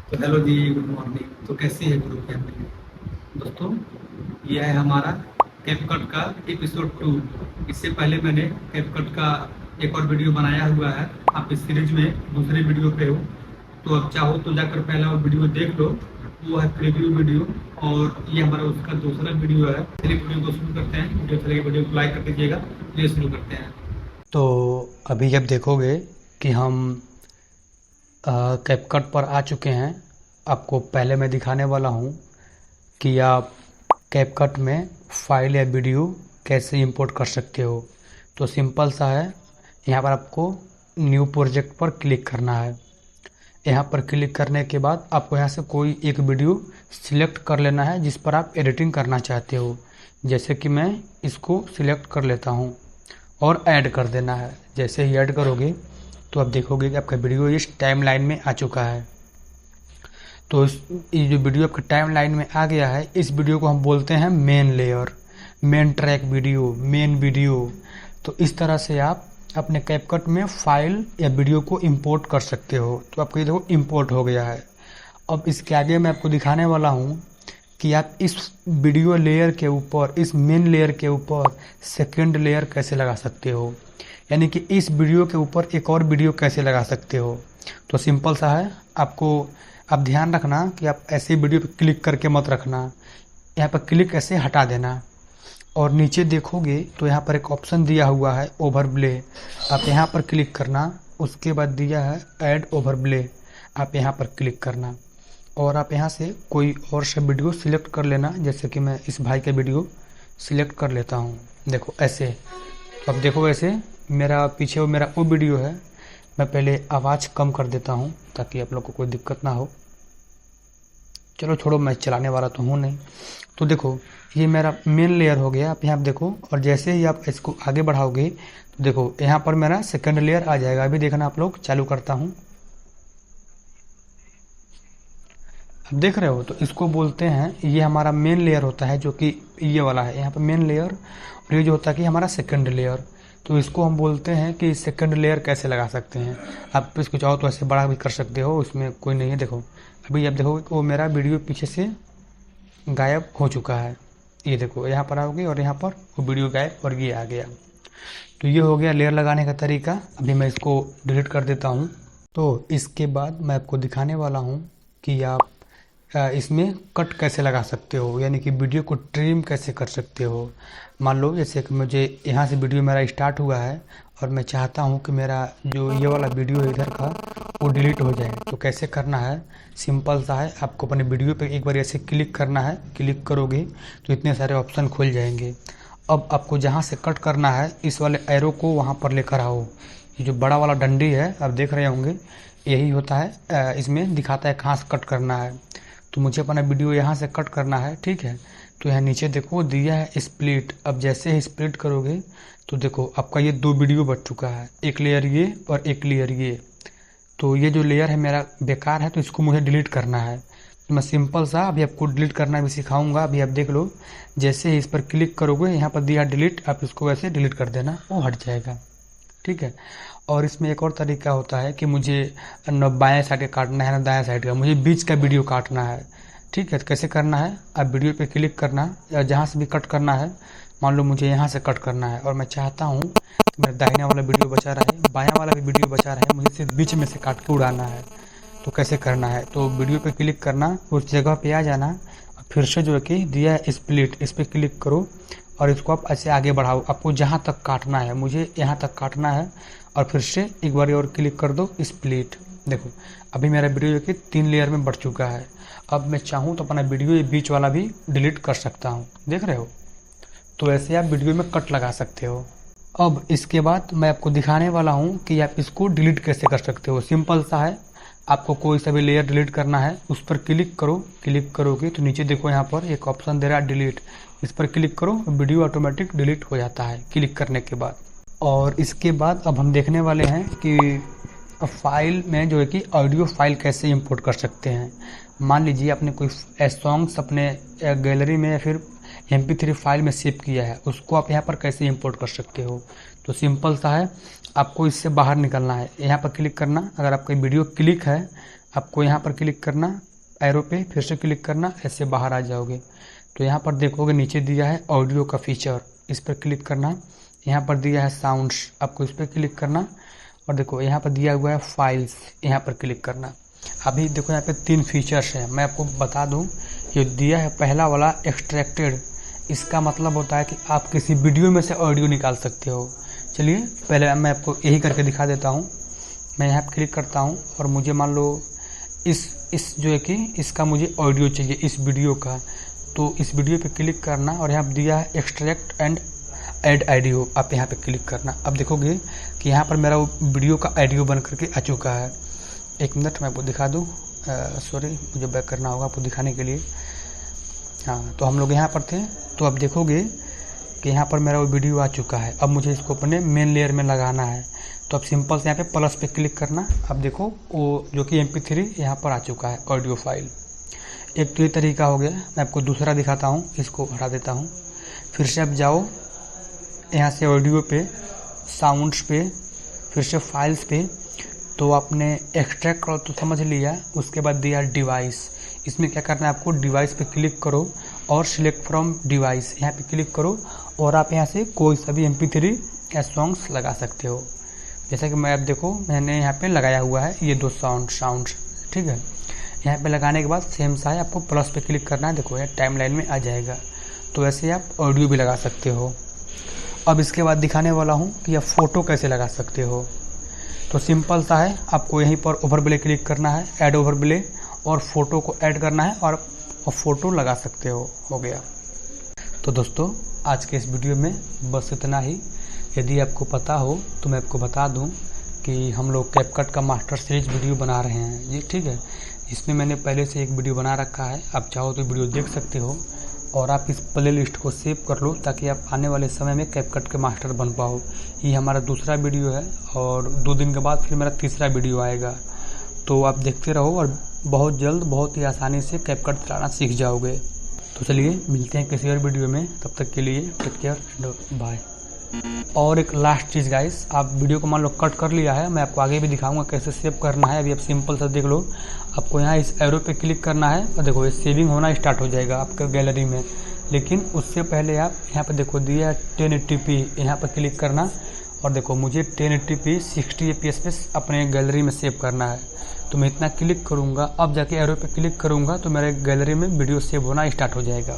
तो हेलो जी, good morning. तो कैसी है गुरु फैमिली दोस्तों? यह है हमारा कैपकट का एपिसोड 2। इससे पहले मैंने कैपकट का एक और वीडियो बनाया हुआ है। आप इस सीरीज में दूसरे वीडियो पे हो, तो अब चाहो तो जाकर पहला वो वीडियो देख लो। वो है प्रीव्यू वीडियो, और ये हमारा उसका दूसरा वीडियो है। चलिए वीडियो को शुरू करते हैं। वीडियो चलेगी, वीडियो को लाइक कर दीजिएगा। चलिए शुरू करते हैं। तो अभी जब देखोगे कि हम कैपकट पर आ चुके हैं, आपको पहले मैं दिखाने वाला हूं कि आप कैपकट में फाइल या वीडियो कैसे इंपोर्ट कर सकते हो। तो सिंपल सा है, यहाँ पर आपको न्यू प्रोजेक्ट पर क्लिक करना है। यहाँ पर क्लिक करने के बाद आपको यहाँ से कोई एक वीडियो सिलेक्ट कर लेना है जिस पर आप एडिटिंग करना चाहते हो। जैसे कि मैं इसको सिलेक्ट कर लेता हूँ और ऐड कर देना है। जैसे ही ऐड करोगे तो आप देखोगे कि आपका वीडियो इस टाइम लाइन में आ चुका है। तो ये जो वीडियो आपके टाइम लाइन में आ गया है, इस वीडियो को हम बोलते हैं main layer, main track video, main video. तो इस तरह से आप अपने कैपकट में फाइल या वीडियो को इंपोर्ट कर सकते हो। तो आपको ये देखो इंपोर्ट हो गया है। अब इसके आगे मैं आपको दिखाने वाला हूँ कि आप इस वीडियो लेयर के ऊपर, इस मेन लेयर के ऊपर सेकंड लेयर कैसे लगा सकते हो, यानी कि इस वीडियो के ऊपर एक और वीडियो कैसे लगा सकते हो। तो सिंपल सा है, आप ध्यान रखना कि आप ऐसे वीडियो पर क्लिक करके मत रखना। यहाँ पर क्लिक ऐसे हटा देना और नीचे देखोगे तो यहाँ पर एक ऑप्शन दिया हुआ है ओवरले। आप यहाँ पर क्लिक करना। उसके बाद दिया है ऐड ओवरले, आप यहाँ पर क्लिक करना और आप यहाँ से कोई और सा वीडियो सिलेक्ट कर लेना। जैसे कि मैं इस भाई का वीडियो सिलेक्ट कर लेता हूँ। देखो ऐसे। तो अब देखो ऐसे मेरा पीछे मेरा वो वीडियो है। मैं पहले आवाज़ कम कर देता हूँ ताकि आप लोग को कोई दिक्कत ना हो। चलो छोड़ो, मैं चलाने वाला तो हूँ नहीं। तो देखो ये मेरा मेन लेयर हो गया। आप यहाँ देखो, और जैसे ही आप इसको आगे बढ़ाओगे तो देखो यहाँ पर मेरा सेकंड लेयर आ जाएगा। अभी देखना आप लोग, चालू करता हूँ। अब देख रहे हो, तो इसको बोलते हैं, ये हमारा मेन लेयर होता है जो कि ये वाला है यहाँ पर मेन लेयर, और ये जो होता है कि हमारा सेकंड लेयर। तो इसको हम बोलते हैं कि सेकंड लेयर कैसे लगा सकते हैं। आप इसको चाहो तो ऐसे बड़ा भी कर सकते हो, उसमें कोई नहीं है। देखो अभी आप देखो वो मेरा वीडियो पीछे से गायब हो चुका है। ये देखो यहाँ पर आओगे और यहाँ पर वो वीडियो गायब और ये आ गया। तो ये हो गया लेयर लगाने का तरीका। अभी मैं इसको डिलीट कर देता हूँ। तो इसके बाद मैं आपको दिखाने वाला हूँ कि आप इसमें कट कैसे लगा सकते हो, यानी कि वीडियो को ट्रिम कैसे कर सकते हो। मान लो जैसे कि मुझे यहाँ से वीडियो मेरा स्टार्ट हुआ है और मैं चाहता हूँ कि मेरा जो ये वाला वीडियो है इधर का वो डिलीट हो जाए। तो कैसे करना है, सिंपल सा है। आपको अपने वीडियो पे एक बार ऐसे क्लिक करना है। क्लिक करोगे तो इतने सारे ऑप्शन खुल जाएंगे। अब आपको जहाँ से कट करना है, इस वाले एरो को वहाँ पर लेकर आओ। ये जो बड़ा वाला डंडी है आप देख रहे होंगे, यही होता है, इसमें दिखाता है कहाँ से कट करना है। तो मुझे अपना वीडियो यहाँ से कट करना है, ठीक है। तो यहाँ नीचे देखो दिया है स्प्लिट। अब जैसे ही स्प्लिट करोगे तो देखो आपका ये दो वीडियो बच चुका है, एक लेयर ये और एक लेयर ये। तो ये जो लेयर है मेरा बेकार है, तो इसको मुझे डिलीट करना है। तो मैं सिंपल सा अभी आपको डिलीट करना भी सिखाऊंगा। अभी आप देख लो, जैसे ही इस पर क्लिक करोगे यहाँ पर दिया डिलीट, आप इसको वैसे डिलीट कर देना, वो हट जाएगा, ठीक है। और इसमें एक और तरीका होता है कि मुझे न बाएं साइड का काटना है न दाएं साइड का, मुझे बीच का वीडियो काटना है, ठीक है। तो कैसे करना है, आप वीडियो पे क्लिक करना या जहाँ से भी कट करना है। मान लो मुझे यहाँ से कट करना है और मैं चाहता हूँ कि मेरा दाहिना वाला वीडियो बचा रहे, बायां वाला भी वीडियो बचा रहे, मुझे सिर्फ बीच में से काट के उड़ाना है। तो कैसे करना है, तो वीडियो पे क्लिक करना, उस जगह पे आ जाना, फिर से जो है कि दिया है स्प्लिट, इस पर क्लिक करो और इसको आप ऐसे आगे बढ़ाओ। आपको जहाँ तक काटना है, मुझे यहाँ तक काटना है, और फिर से एक बार और क्लिक कर दो स्प्लिट। देखो अभी मेरा वीडियो जो कि 3 लेयर में बढ़ चुका है। अब मैं चाहूँ तो अपना वीडियो ये बीच वाला भी डिलीट कर सकता हूँ, देख रहे हो। तो ऐसे आप वीडियो में कट लगा सकते हो। अब इसके बाद मैं आपको दिखाने वाला हूँ कि आप इसको डिलीट कैसे कर सकते हो। सिंपल सा है, आपको कोई सा भी लेयर डिलीट करना है, उस पर क्लिक करो। क्लिक करोगे तो नीचे देखो यहाँ पर एक ऑप्शन दे रहा है डिलीट, इस पर क्लिक करो, वीडियो ऑटोमेटिक डिलीट हो जाता है क्लिक करने के बाद। और इसके बाद अब हम देखने वाले हैं कि फाइल में जो है कि ऑडियो फाइल कैसे इंपोर्ट कर सकते हैं। मान लीजिए आपने कोई सॉन्ग्स अपने गैलरी में या फिर MP3 फाइल में सेव किया है, उसको आप यहाँ पर कैसे इंपोर्ट कर सकते हो। तो सिंपल सा है, आपको इससे बाहर निकलना है, यहाँ पर क्लिक करना। अगर आपका वीडियो क्लिक है, आपको यहाँ पर क्लिक करना, एरो पे फिर से क्लिक करना, ऐसे बाहर आ जाओगे। तो यहाँ पर देखोगे नीचे दिया है ऑडियो का फीचर, इस पर क्लिक करना। यहाँ पर दिया है साउंड्स, आपको इस पर क्लिक करना। और देखो यहाँ पर दिया हुआ है फाइल्स, यहाँ पर क्लिक करना। अभी देखो यहाँ पे 3 फीचर्स हैं, मैं आपको बता दूं। ये दिया है पहला वाला एक्सट्रैक्टेड, इसका मतलब होता है कि आप किसी वीडियो में से ऑडियो निकाल सकते हो। चलिए पहले मैं आपको यही करके दिखा देता हूँ। मैं यहाँ पर क्लिक करता हूँ और मुझे मान लो इस जो है कि इसका मुझे ऑडियो चाहिए इस वीडियो का, तो इस वीडियो पे क्लिक करना और यहाँ पर दिया है एक्सट्रैक्ट एंड ऐड ऑडियो, आप यहाँ पे क्लिक करना। अब देखोगे कि यहाँ पर मेरा वीडियो का ऑडियो बन करके आ चुका है। एक मिनट मैं आपको दिखा दूँ, सॉरी मुझे बैक करना होगा आपको दिखाने के लिए। हाँ, तो हम लोग यहाँ पर थे, तो अब देखोगे कि यहाँ पर मेरा वो वीडियो आ चुका है। अब मुझे इसको अपने मेन लेयर में लगाना है, तो अब सिंपल से यहाँ पे प्लस पे क्लिक करना। अब देखो वो जो कि MP3 यहाँ पर आ चुका है ऑडियो फाइल। एक तो ये तरीका हो गया। मैं आपको दूसरा दिखाता हूँ, इसको हटा देता हूँ। फिर से अब जाओ यहाँ से ऑडियो पे, साउंड्स पे, फिर से फाइल्स पे, तो आपने एक्सट्रैक्ट करो तो समझ लिया। उसके बाद दिया डिवाइस, इसमें क्या करना है आपको, डिवाइस पे क्लिक करो और सिलेक्ट फ्रॉम डिवाइस, यहाँ पे क्लिक करो और आप यहाँ से कोई सा भी MP3 या सॉन्ग्स लगा सकते हो। जैसा कि मैं अब देखो मैंने यहाँ पे लगाया हुआ है ये 2 साउंड्स, ठीक है। यहाँ पे लगाने के बाद सेम सा है, आपको प्लस पे क्लिक करना है, देखो ये टाइमलाइन में आ जाएगा। तो वैसे आप ऑडियो भी लगा सकते हो। अब इसके बाद दिखाने वाला हूँ कि आप फ़ोटो कैसे लगा सकते हो। तो सिंपल सा है, आपको यहीं पर ओवरले क्लिक करना है, ऐड ओवरले, और फ़ोटो को ऐड करना है और फ़ोटो लगा सकते हो गया। तो दोस्तों आज के इस वीडियो में बस इतना ही। यदि आपको पता हो तो मैं आपको बता दूं कि हम लोग कैपकट का मास्टर सीरीज वीडियो बना रहे हैं ये, ठीक है। इसमें मैंने पहले से एक वीडियो बना रखा है, आप चाहो तो वीडियो देख सकते हो और आप इस प्ले लिस्ट को सेव कर लो ताकि आप आने वाले समय में कैपकट के मास्टर बन पाओ। ये हमारा दूसरा वीडियो है और 2 दिन के बाद फिर मेरा तीसरा वीडियो आएगा। तो आप देखते रहो और बहुत जल्द बहुत ही आसानी से कैपकट चलाना सीख जाओगे। तो चलिए मिलते हैं किसी और वीडियो में, तब तक के लिए टेक केयर एंड बाय। और एक लास्ट चीज़ गाइस, आप वीडियो को मान लो कट कर लिया है, मैं आपको आगे भी दिखाऊंगा कैसे सेव करना है। अभी आप सिंपल सा देख लो, आपको यहाँ इस एरो पे क्लिक करना है और देखो ये सेविंग होना स्टार्ट हो जाएगा आपके गैलरी में। लेकिन उससे पहले आप यहाँ पे देखो दिया 1080p, यहाँ पर क्लिक करना और देखो मुझे 1080p 60 fps पे अपने गैलरी में सेव करना है। तो मैं इतना क्लिक करूँगा, अब जाके एरो पे क्लिक करूँगा तो मेरे गैलरी में वीडियो सेव होना स्टार्ट हो जाएगा।